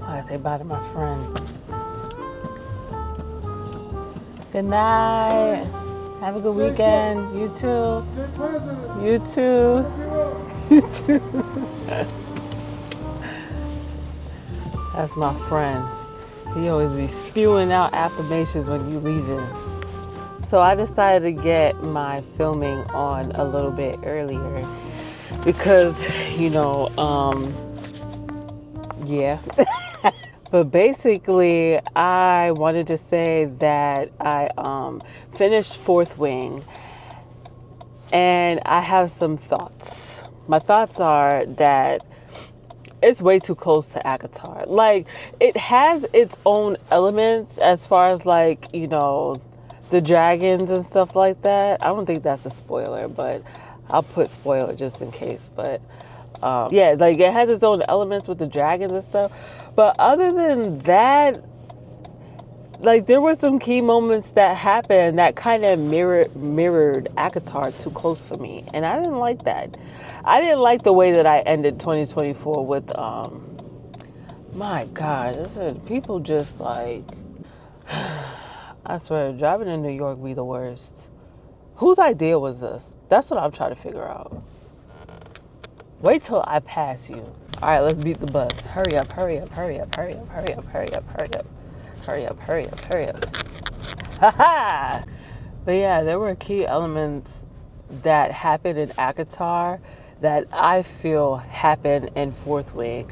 I say bye to my friend. Good night. Have a good weekend. You too. You too. You too. That's my friend. He always be spewing out affirmations when you leave him. So I decided to get my filming on a little bit earlier because, yeah. But basically, I wanted to say that I finished Fourth Wing and I have some thoughts. My thoughts are that it's way too close to ACOTAR. Like, it has its own elements as far as like, the dragons and stuff like that. I don't think that's a spoiler, but I'll put spoiler just in case. But yeah, like it has its own elements with the dragons and stuff. But other than that, like there were some key moments that happened that kind of mirrored ACOTAR too close for me. And I didn't like that. I didn't like the way that I ended 2024 with, my gosh, people just like, I swear, driving in New York be the worst. Whose idea was this? That's what I'm trying to figure out. Wait till I pass you. All right, let's beat the bus. Hurry up, hurry up, hurry up, hurry up, hurry up, hurry up, hurry up. Hurry up, hurry up, hurry up. Ha ha! But yeah, there were key elements that happened in ACOTAR that I feel happened in Fourth Wing.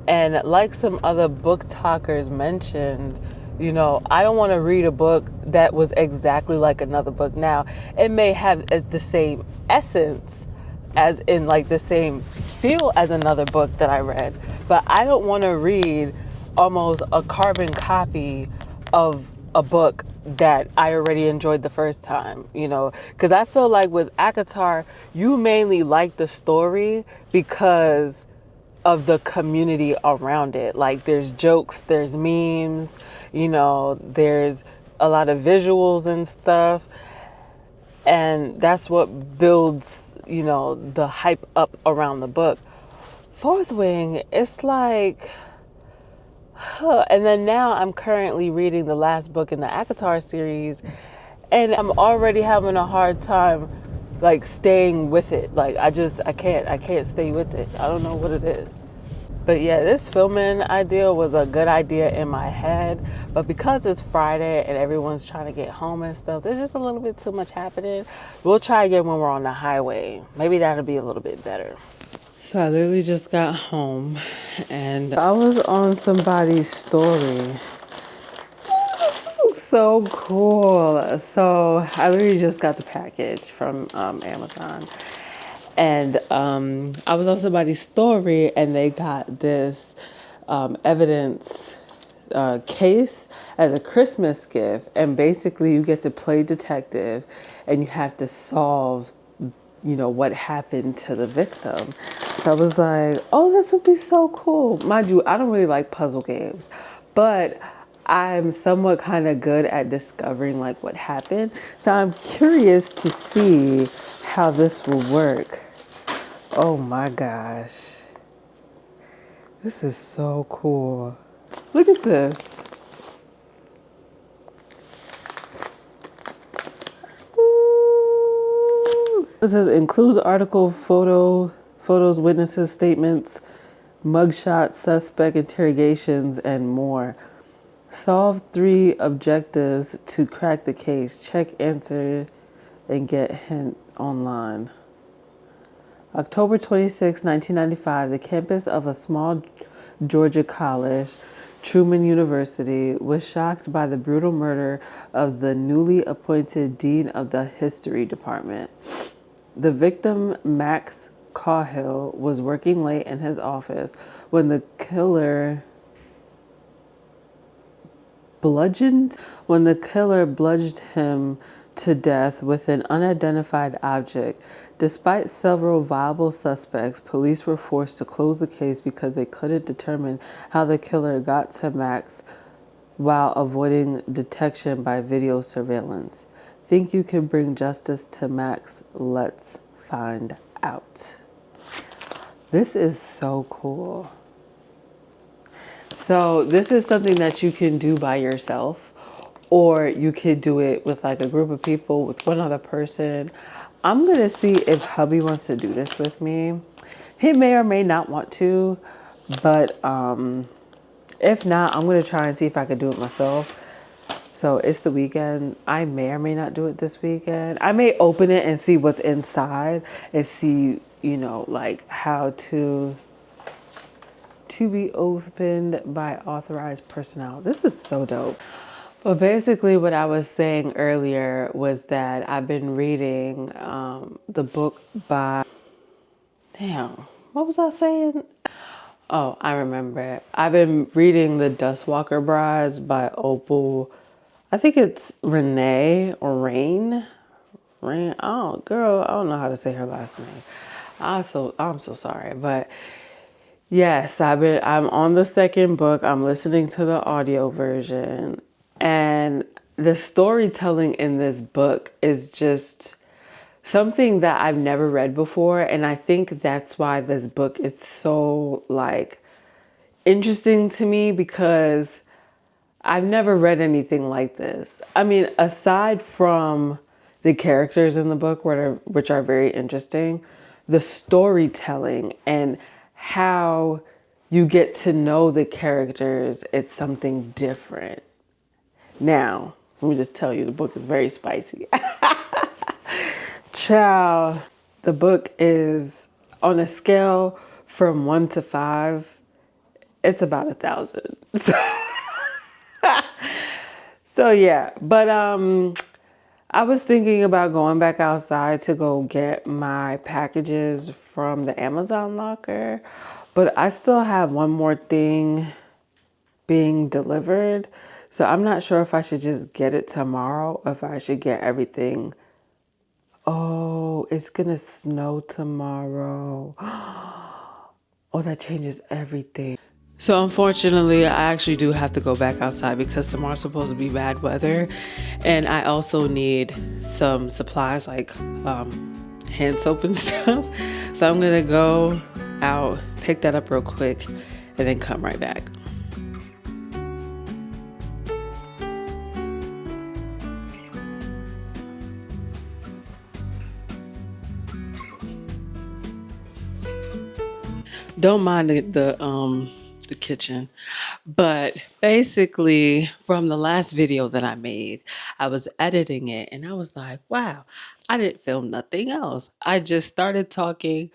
And like some other book talkers mentioned, I don't want to read a book that was exactly like another book. Now, it may have the same essence, as in like the same feel as another book that I read, but I don't want to read almost a carbon copy of a book that I already enjoyed the first time, because I feel like with ACOTAR, you mainly like the story because of the community around it. Like there's jokes, there's memes, there's a lot of visuals and stuff. And that's what builds, the hype up around the book. Fourth Wing, it's like, and then now I'm currently reading the last book in the ACOTAR series, and I'm already having a hard time, like, staying with it. Like, I can't stay with it. I don't know what it is. But yeah, this filming idea was a good idea in my head, but because it's Friday and everyone's trying to get home and stuff, there's just a little bit too much happening. We'll try again when we're on the highway. Maybe that'll be a little bit better. So I literally just got home and I was on somebody's story. So cool. So I literally just got the package from Amazon. And I was on somebody's story and they got this evidence case as a Christmas gift. And basically you get to play detective and you have to solve, what happened to the victim. So I was like, oh, this would be so cool. Mind you, I don't really like puzzle games, but I'm somewhat kind of good at discovering like what happened. So I'm curious to see how this will work. Oh my gosh. This is so cool. Look at this. Ooh. It says includes article, photos, witnesses, statements, mugshots, suspect interrogations, and more. Solve 3 objectives to crack the case. Check answer and get hint online. October 26, 1995, the campus of a small Georgia college, Truman University, was shocked by the brutal murder of the newly appointed dean of the history department. The victim, Max Cahill, was working late in his office when the killer bludgeoned him to death with an unidentified object. Despite several viable suspects, police were forced to close the case because they couldn't determine how the killer got to Max while avoiding detection by video surveillance. Think you can bring justice to Max? Let's find out. This is so cool. So this is something that you can do by yourself, or you could do it with like a group of people, with one other person. I'm gonna see if hubby wants to do this with me. He may or may not want to, but if not, I'm gonna try and see if I could do it myself. So it's the weekend. I may or may not do it this weekend. I may open it and see what's inside and see, you know, like how to be opened by authorized personnel. This is so dope. But basically, what I was saying earlier was that I've been reading the book by. Damn, what was I saying? Oh, I remember it. I've been reading The Dustwalker Brides by Opal. I think it's Renee or Rain. Rain. Oh, girl, I don't know how to say her last name. I'm so sorry, but yes, I'm on the second book. I'm listening to the audio version, and the storytelling in this book is just something that I've never read before, and I think that's why this book is so like interesting to me, because I've never read anything like this. I mean, aside from the characters in the book, which are very interesting, the storytelling and how you get to know the characters, it's something different. Now, let me just tell you, the book is very spicy. Child, the book is on a scale from 1 to 5. It's about 1,000. So yeah, but I was thinking about going back outside to go get my packages from the Amazon locker, but I still have one more thing being delivered. So I'm not sure if I should just get it tomorrow or if I should get everything. Oh, it's gonna snow tomorrow. Oh, that changes everything. So unfortunately, I actually do have to go back outside because tomorrow's supposed to be bad weather. And I also need some supplies like hand soap and stuff. So I'm going to go out, pick that up real quick, and then come right back. Don't mind the kitchen. But basically, from the last video that I made, I was editing it and I was like, wow, I didn't film nothing else. I just started talking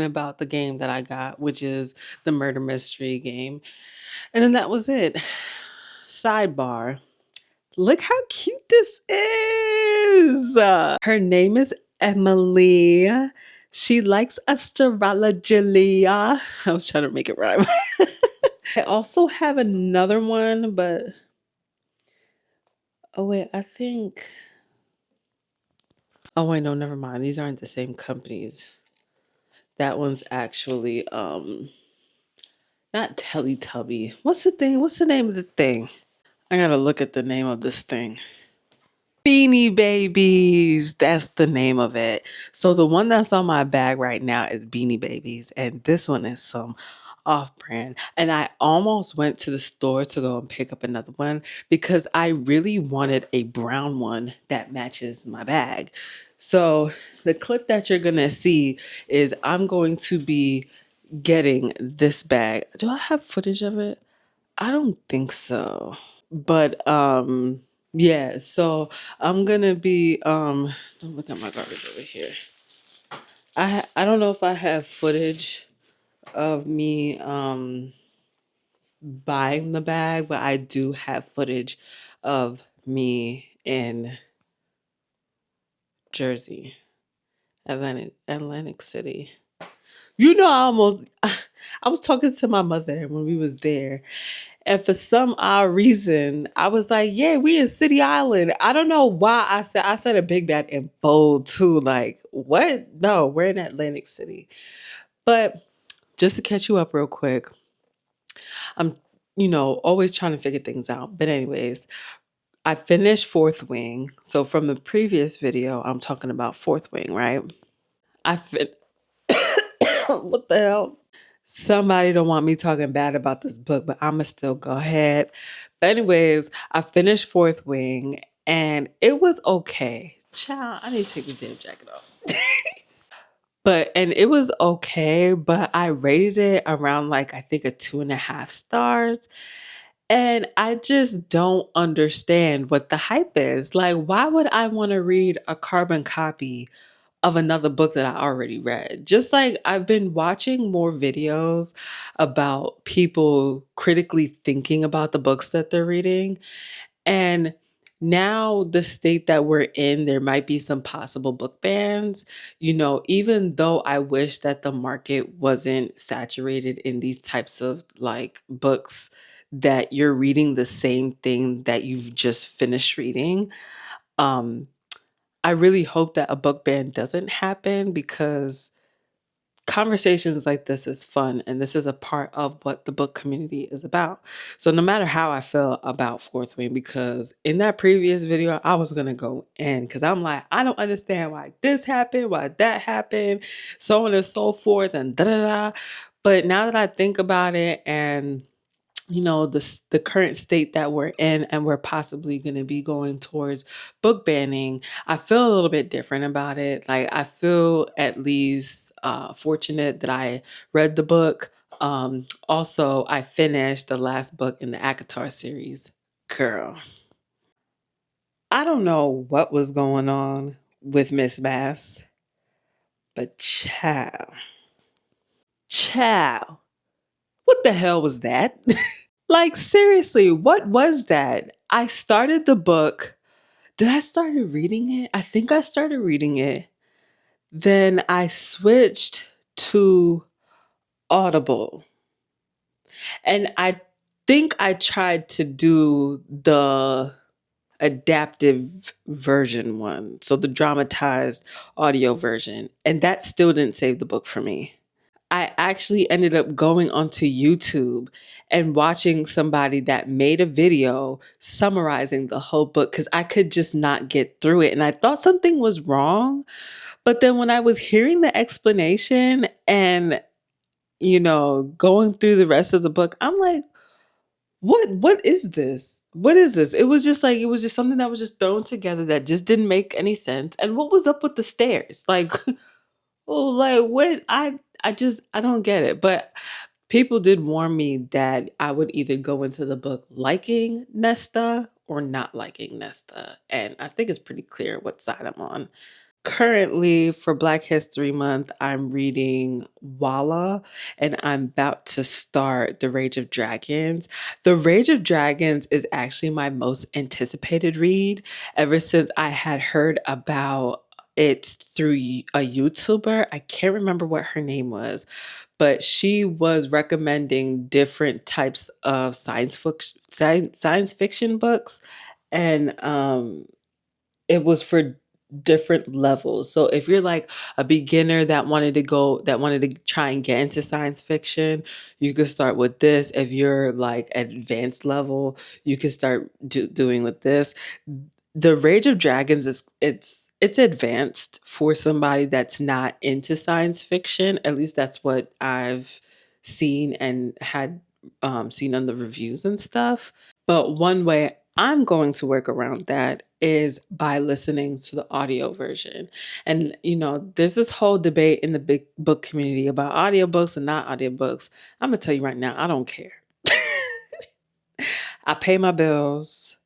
about the game that I got, which is the murder mystery game. And then that was it. Sidebar. Look how cute this is. Her name is Emily. She likes astrology. I was trying to make it rhyme. I also have another one, but oh wait, I think. Oh wait, no, never mind. These aren't the same companies. That one's actually not Teletubby. What's the thing? What's the name of the thing? I gotta look at the name of this thing. Beanie Babies. That's the name of it. So the one that's on my bag right now is Beanie Babies, and this one is some off brand. And I almost went to the store to go and pick up another one because I really wanted a brown one that matches my bag. So the clip that you're gonna see is I'm going to be getting this bag. Do I have footage of it? I don't think so. But yeah, so I'm gonna be don't look at my garbage over here. I don't know if I have footage of me buying the bag, but I do have footage of me in Jersey, Atlantic City. You know, I was talking to my mother when we was there, and for some odd reason, I was like, "Yeah, we in City Island." I don't know why I said a big bad in bold too. Like, what? No, we're in Atlantic City. But just to catch you up real quick, I'm, always trying to figure things out. But anyways, I finished Fourth Wing. So from the previous video, I'm talking about Fourth Wing, right? I fin. What the hell? Somebody don't want me talking bad about this book, but I'ma still go ahead. But anyways, I finished Fourth Wing and it was okay. Child, I need to take this damn jacket off. And it was okay, but I rated it around like I think a 2.5 stars. And I just don't understand what the hype is. Like, why would I want to read a carbon copy of another book that I already read? Just like I've been watching more videos about people critically thinking about the books that they're reading. And now, the state that we're in, there might be some possible book bans. Even though I wish that the market wasn't saturated in these types of like books that you're reading the same thing that you've just finished reading. Um, I really hope that a book ban doesn't happen because conversations like this is fun and this is a part of what the book community is about. So no matter how I feel about Fourth Wing, because in that previous video I was gonna go in because I'm like, I don't understand why this happened, why that happened, so on and so forth, and da da da. But now that I think about it, and the current state that we're in, and we're possibly going to be going towards book banning, I feel a little bit different about it. Like, I feel at least fortunate that I read the book. Also, I finished the last book in the Akatar series. Girl, I don't know what was going on with Miss Mass, but child, what the hell was that? Like, seriously, what was that? I started the book. Did I started reading it? I think I started reading it. Then I switched to Audible. And I think I tried to do the adaptive version one, so the dramatized audio version, and that still didn't save the book for me. I actually ended up going onto YouTube and watching somebody that made a video summarizing the whole book because I could just not get through it. And I thought something was wrong. But then when I was hearing the explanation and, going through the rest of the book, I'm like, what is this? What is this? It was just something that was just thrown together that just didn't make any sense. And what was up with the stairs? Like, oh, like what? I don't get it. But people did warn me that I would either go into the book liking Nesta or not liking Nesta. And I think it's pretty clear what side I'm on. Currently, for Black History Month, I'm reading Walla and I'm about to start The Rage of Dragons. The Rage of Dragons is actually my most anticipated read ever since I had heard about it through a YouTuber. I can't remember what her name was, but she was recommending different types of science fiction books. And it was for different levels. So if you're like a beginner that wanted to try and get into science fiction, you could start with this. If you're like advanced level, you can start doing with this. The Rage of Dragons is it's advanced for somebody that's not into science fiction. At least that's what I've seen and had seen on the reviews and stuff. But one way I'm going to work around that is by listening to the audio version. And, there's this whole debate in the big book community about audiobooks and not audiobooks. I'm going to tell you right now, I don't care. I pay my bills.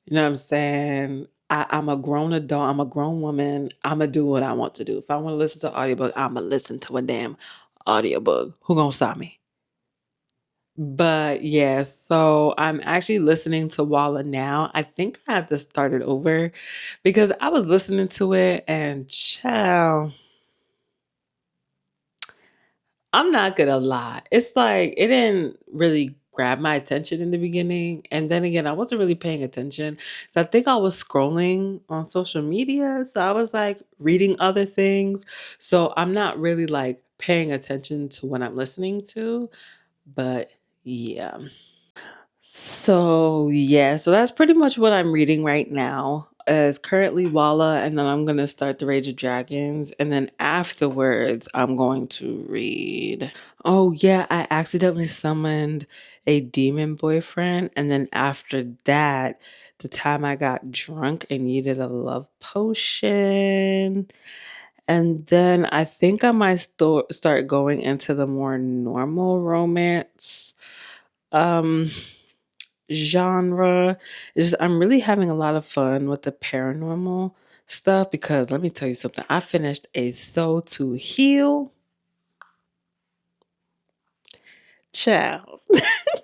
You know what I'm saying? I'm a grown adult. I'm a grown woman. I'm going to do what I want to do. If I want to listen to an audiobook, I'm going to listen to a damn audiobook. Who going to stop me? But yeah, so I'm actually listening to Walla now. I think I have to start it over because I was listening to it and child, I'm not gonna lie. It's like it didn't really grab my attention in the beginning. And then again, I wasn't really paying attention. So I think I was scrolling on social media. So I was like reading other things. So I'm not really like paying attention to what I'm listening to. But yeah. So, yeah, so that's pretty much what I'm reading right now. is currently Walla, and then I'm going to start The Rage of Dragons. And then afterwards, I'm going to read. Oh, yeah, I accidentally summoned a demon boyfriend. And then after that, the time I got drunk and needed a love potion. And then I think I might start going into the more normal romance um genre. Is I'm really having a lot of fun with the paranormal stuff because let me tell you something. I finished a Soul to Heal. Child.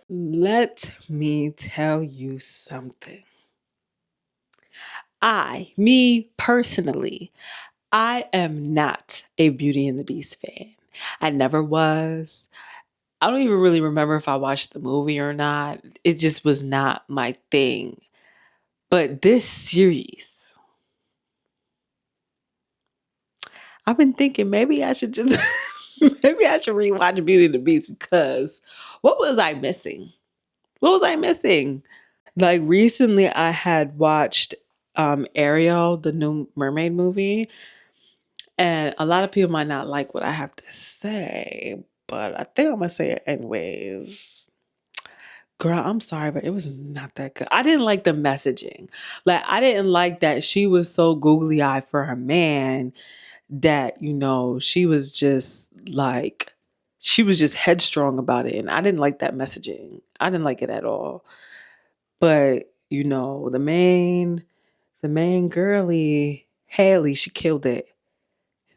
Let me tell you something. Me personally, I am not a Beauty and the Beast fan. I never was. I don't even really remember if I watched the movie or not. It just was not my thing. But this series, I've been thinking maybe I should just maybe I should rewatch Beauty and the Beast because what was I missing? What was I missing? Like recently I had watched Ariel, the new mermaid movie, and a lot of people might not like what I have to say, but I think I'm gonna say it anyways. Girl, I'm sorry, but it was not that good. I didn't like the messaging. Like, I didn't like that she was so googly eyed for her man that, she was just like, she was just headstrong about it. And I didn't like that messaging. I didn't like it at all. But, the main girly, Haley, she killed it.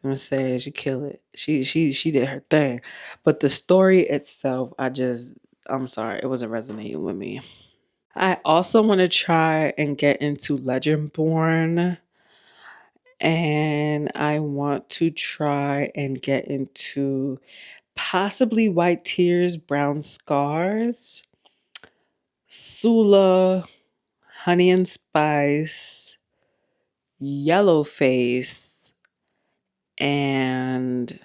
I'm saying she killed it. She did her thing. But the story itself, I'm sorry, it wasn't resonating with me. I also want to try and get into Legendborn. And I want to try and get into possibly White Tears, Brown Scars, Sula, Honey and Spice, Yellow Face, and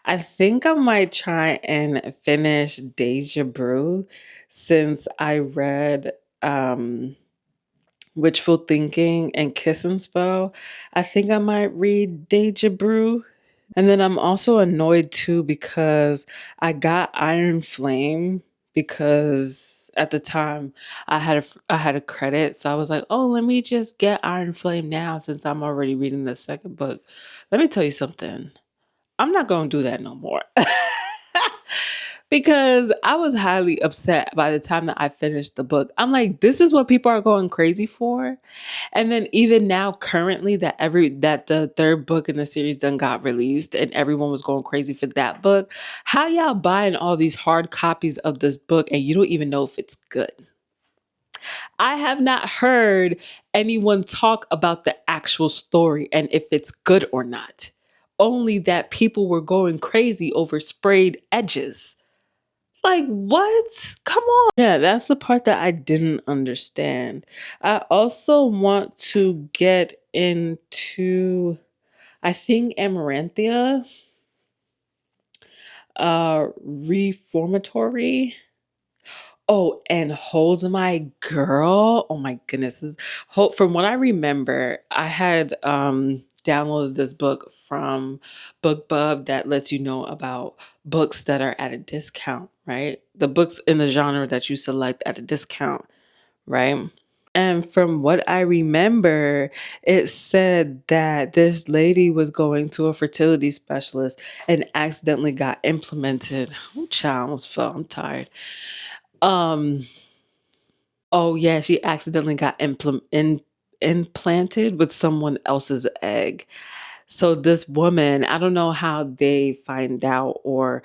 I think I might try and finish Deja Brew since I read Wishful Thinking and Kiss and Spell. I think I might read Deja Brew. And then I'm also annoyed too because I got Iron Flame because at the time I had a credit, so I was like, "Oh, let me just get Iron Flame now since I'm already reading the second book." Let me tell you something. I'm not going to do that no more. Because I was highly upset by the time that I finished the book. I'm like, this is what people are going crazy for. And then even now, currently, that the third book in the series done got released, and everyone was going crazy for that book. How y'all buying all these hard copies of this book and you don't even know if it's good? I have not heard anyone talk about the actual story and if it's good or not. Only that people were going crazy over sprayed edges. Like, what? Come on. Yeah, that's the part that I didn't understand. I also want to get into, I think, Amaranthia, Reformatory. Oh, and Hold My Girl. Oh my goodness. From what I remember, I had downloaded this book from BookBub that lets you know about books that are at a discount, right? The books in the genre that you select at a discount, right? And from what I remember, it said that this lady was going to a fertility specialist and accidentally got implemented. Oh, child, I almost fell. I'm tired. Um, oh yeah, she accidentally got implanted with someone else's egg. So this woman, I don't know how they find out or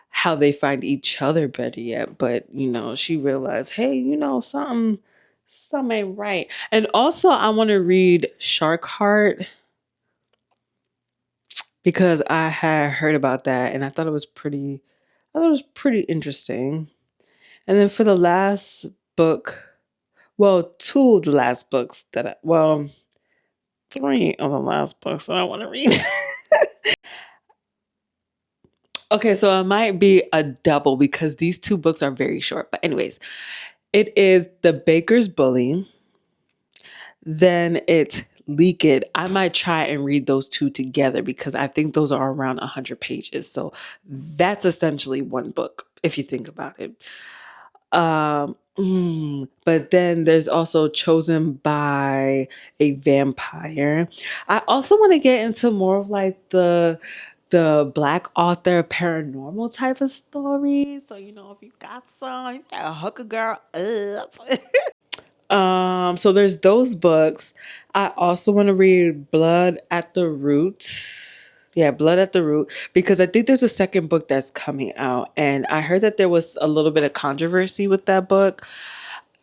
how they find each other better yet, but she realized, hey, something ain't right. And also I want to read Shark Heart because I had heard about that and I thought it was pretty interesting. And then for the last book, well, two of the last books three of the last books that I want to read. Okay, so it might be a double because these two books are very short. But anyways, it is The Baker's Bully. Then it's leak it, I might try and read those two together because I think those are around 100 pages. So that's essentially one book if you think about it. But then there's also Chosen by a Vampire. I also want to get into more of like the Black author paranormal type of stories. So if you got some, you gotta hook a girl up. So there's those books. I also want to read Blood at the Root. Yeah, Blood at the Root, because I think there's a second book that's coming out, and I heard that there was a little bit of controversy with that book.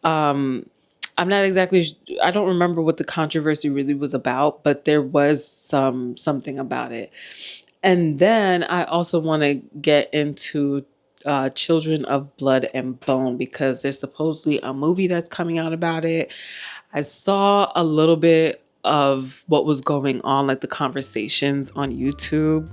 I'm not exactly I don't remember what the controversy really was about, but there was something about it. And then I also want to get into Children of Blood and Bone because there's supposedly a movie that's coming out about it. I saw a little bit of what was going on, like the conversations on YouTube.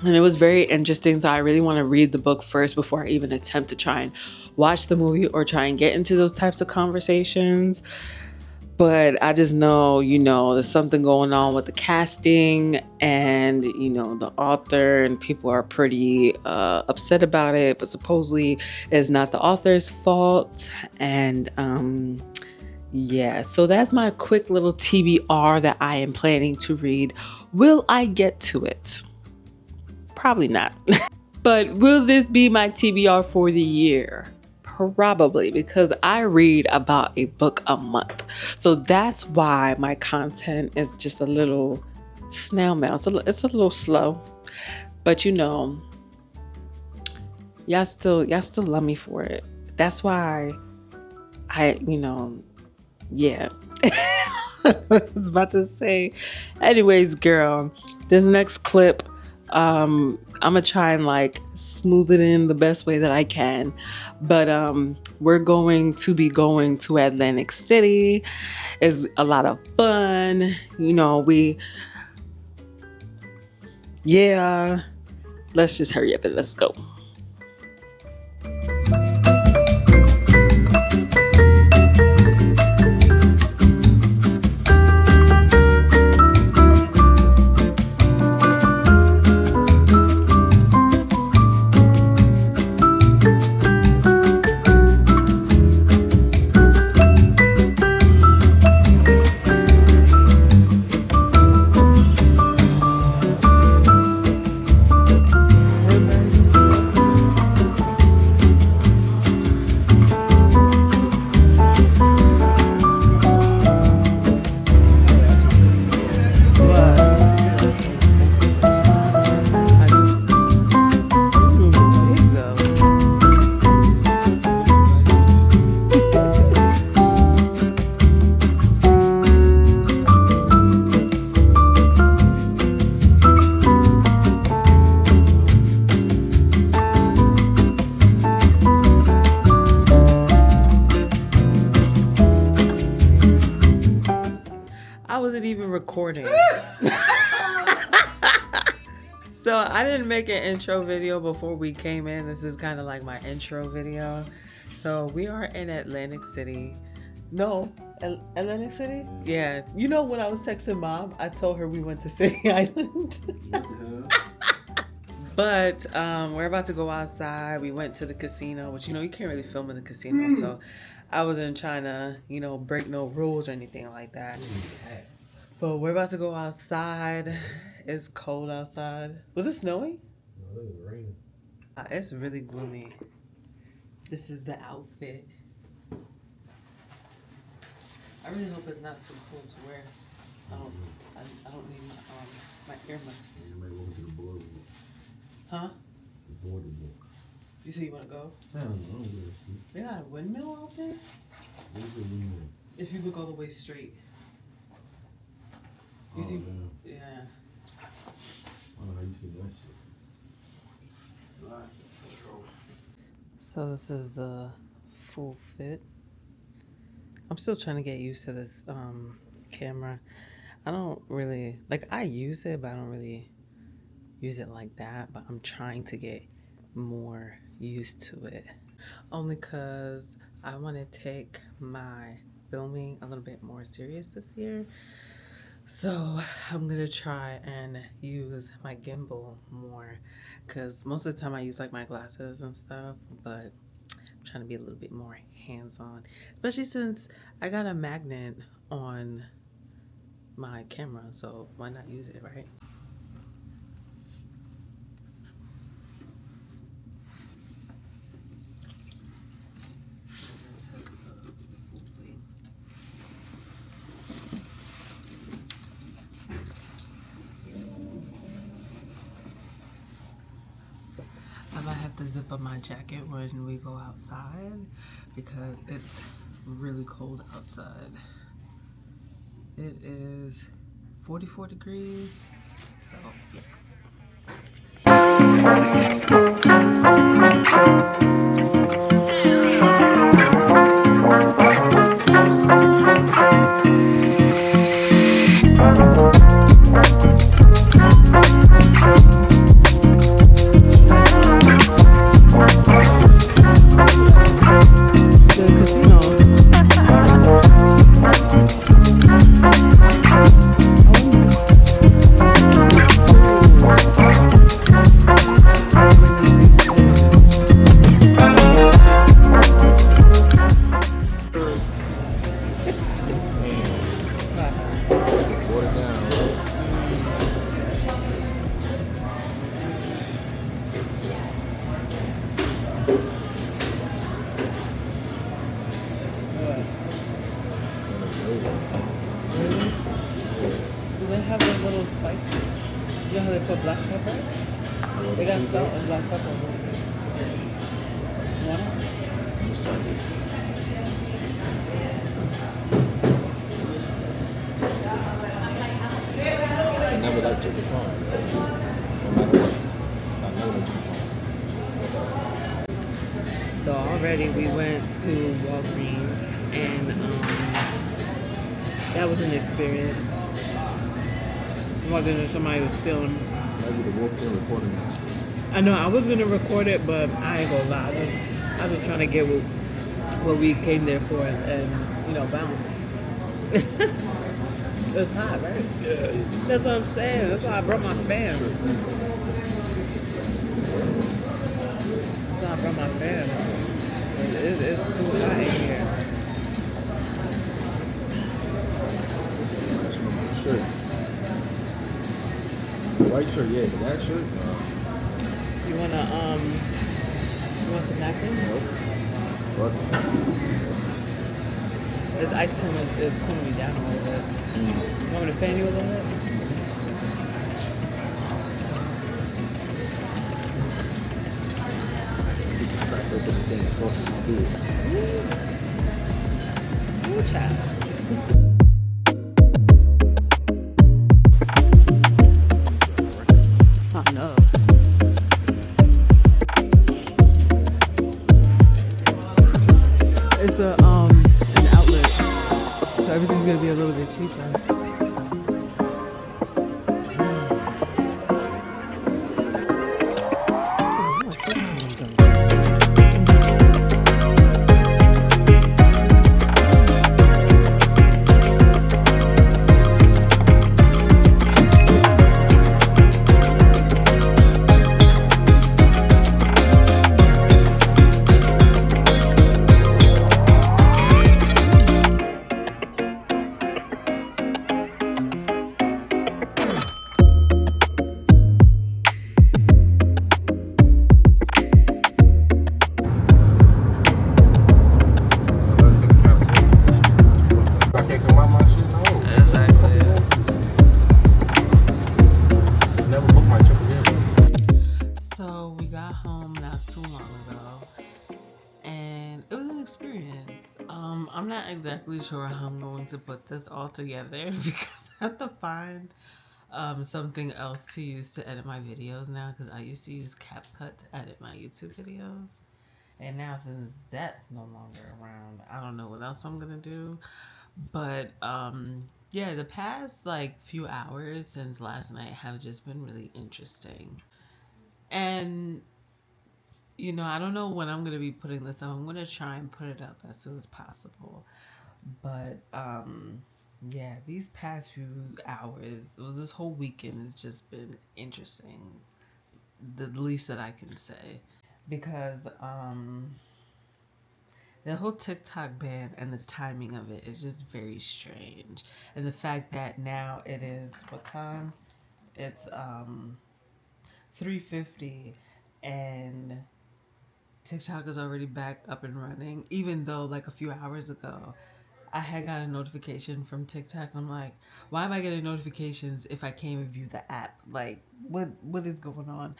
And it was very interesting. So I really want to read the book first before I even attempt to try and watch the movie or try and get into those types of conversations. But I just know, there's something going on with the casting and, the author, and people are pretty upset about it. But supposedly it's not the author's fault. And yeah, so that's my quick little TBR that I am planning to read. Will I get to it? Probably not. But will this be my TBR for the year? Probably, because I read about a book a month. So that's why my content is just a little snail mail. It's a little slow. But y'all still love me for it. That's why yeah. I was about to say. Anyways, girl, this next clip, I'm gonna try and like smooth it in the best way that I can. But we're going to be going to Atlantic City. It's a lot of fun. Let's just hurry up and let's go. I wasn't even recording. So I didn't make an intro video before we came in. This is kind of like my intro video. So we are in Atlantic City. No, Atlantic City? Yeah. When I was texting Mom, I told her we went to City Island. But we're about to go outside. We went to the casino, which, you can't really film in the casino. So I wasn't trying to, break no rules or anything like that. But we're about to go outside. It's cold outside. Was it snowing? No, it was raining. It's really gloomy. This is the outfit. I really hope it's not too cold to wear. I don't need my earmuffs. Huh? You say you want to go? I don't know. They got a windmill out there? Where's the windmill? If you look all the way straight. You see? Yeah. I don't know how you see that shit. So this is the full fit. I'm still trying to get used to this camera. I don't really, I use it, but I don't really use it like that. But I'm trying to get more used to it. Only because I want to take my filming a little bit more serious this year. So I'm gonna try and use my gimbal more, because most of the time I use like my glasses and stuff, but I'm trying to be a little bit more hands-on, especially since I got a magnet on my camera, so why not use it, right? I might have to zip up my jacket when we go outside because it's really cold outside. It is 44 degrees, so yeah. Do they have a little spicy? You know how they put black pepper? They got salt and black pepper. You want it? Let's try this. I never liked chicken parm. No matter what. I know that chicken parm. So already we went to Walgreens, and that was an experience. Walking somebody was filming. I would have walked in recording that. I know I was gonna record it, but I ain't gonna lie. I was trying to get what we came there for, and bounce. It's hot, right? Yeah. That's what I'm saying. That's why I brought my fan. That's why I brought my fan. It's too hot in here. That's my shirt. The white shirt, yeah, but that shirt, no. You want some napkins? Nope. What? This ice cream is cooling me down a little bit. You want me to fan you a little bit? You just cracked open the thing, the sausage is good. Ooh, child. Oh no. It's an outlet, so everything's gonna be a little bit cheaper. I'm not exactly sure how I'm going to put this all together because I have to find something else to use to edit my videos now, because I used to use CapCut to edit my YouTube videos. And now since that's no longer around, I don't know what else I'm going to do. But yeah, the past like few hours since last night have just been really interesting. And I don't know when I'm going to be putting this up. I'm going to try and put it up as soon as possible. But yeah, these past few hours, this whole weekend has just been interesting. The least that I can say, because the whole TikTok ban and the timing of it is just very strange, and the fact that now it is what time? It's 3:50, and TikTok is already back up and running, even though like a few hours ago I had got a notification from TikTok. I'm like, why am I getting notifications if I can't even view the app? Like, what is going on?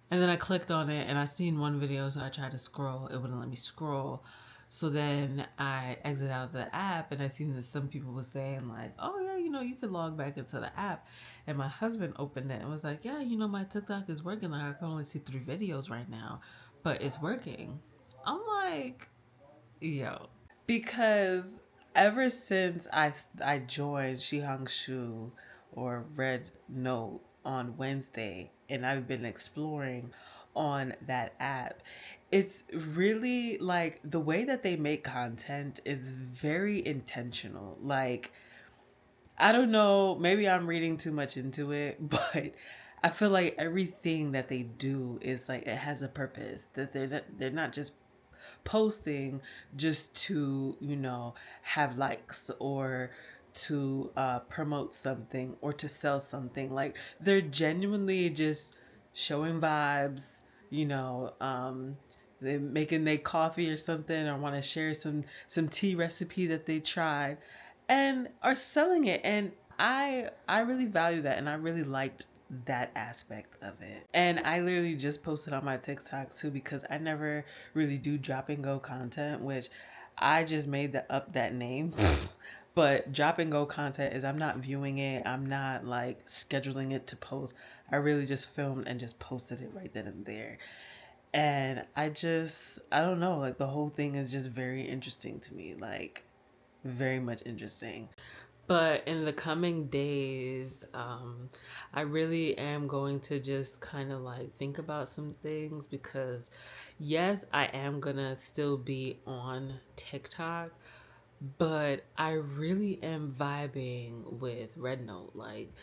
And then I clicked on it and I seen one video, so I tried to scroll. It wouldn't let me scroll. So then I exit out the app and I seen that some people were saying like, oh yeah, you could log back into the app. And my husband opened it and was like, yeah, my TikTok is working. Like I can only see 3 videos right now, but it's working. I'm like, yo. Because ever since I joined Shihangshu or Red Note on Wednesday, and I've been exploring on that app, it's really like the way that they make content is very intentional. Like, I don't know, maybe I'm reading too much into it, but I feel like everything that they do is like it has a purpose. That they're not just posting just to have likes or to promote something or to sell something. Like they're genuinely just showing vibes, they're making their coffee or something, or want to share some tea recipe that they tried and are selling it. And I really value that, and I really liked that aspect of it. And I literally just posted on my TikTok too, because I never really do drop and go content, which I just made up that name. But drop and go content is I'm not viewing it, I'm not like scheduling it to post. I really just filmed and just posted it right then and there. And I don't know, like the whole thing is just very interesting to me, like very much interesting. But in the coming days, I really am going to just kind of like think about some things, because yes, I am gonna still be on TikTok, but I really am vibing with Red Note. Like,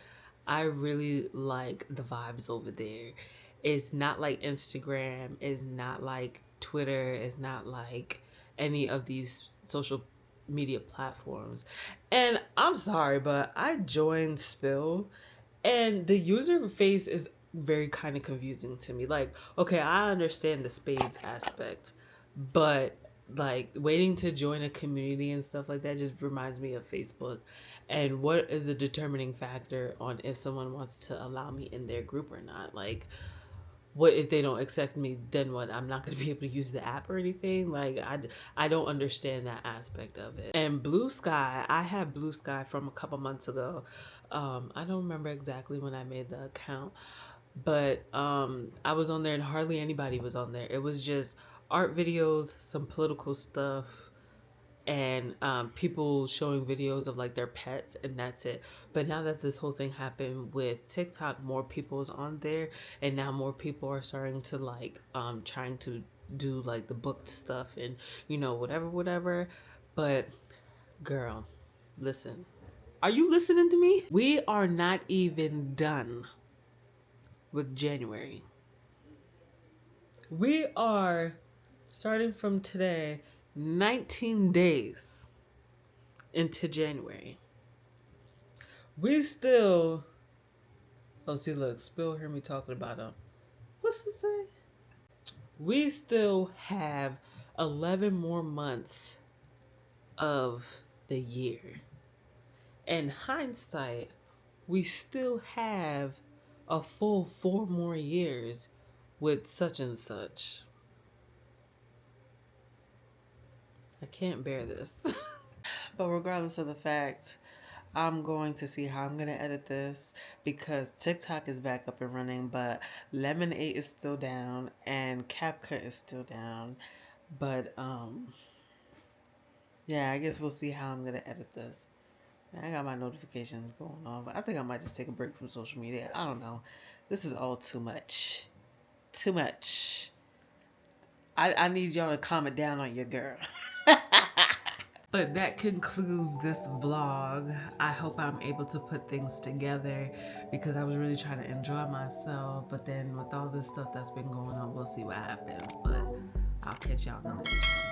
I really like the vibes over there. It's not like Instagram, it's not like Twitter, it's not like any of these social media platforms. And I'm sorry, but I joined Spill and the user face is very kind of confusing to me. Like, okay, I understand the spades aspect, but like waiting to join a community and stuff like that just reminds me of Facebook. And what is the determining factor on if someone wants to allow me in their group or not? Like, what if they don't accept me? Then what? I'm not going to be able to use the app or anything. Like, I don't understand that aspect of it. And Blue Sky, I had Blue Sky from a couple months ago. I don't remember exactly when I made the account, but I was on there and hardly anybody was on there. It was just art videos, some political stuff, and people showing videos of like their pets, and that's it. But now that this whole thing happened with TikTok, more people's on there, and now more people are starting to like trying to do like the booked stuff and whatever. But girl, listen, are you listening to me? We are not even done with January. We are starting from today 19 days into January. We still. Oh, see, look, Spill hear me talking about them. What's it say? We still have 11 more months of the year. In hindsight, we still have a full 4 more years with such and such. I can't bear this. But regardless of the fact, I'm going to see how I'm going to edit this, because TikTok is back up and running, but Lemonade is still down and CapCut is still down. But yeah, I guess we'll see how I'm going to edit this. I got my notifications going on, but I think I might just take a break from social media. I don't know. This is all too much. Too much. I need y'all to calm it down on your girl. But that concludes this vlog. I hope I'm able to put things together because I was really trying to enjoy myself. But then with all this stuff that's been going on, we'll see what happens. But I'll catch y'all in the next one.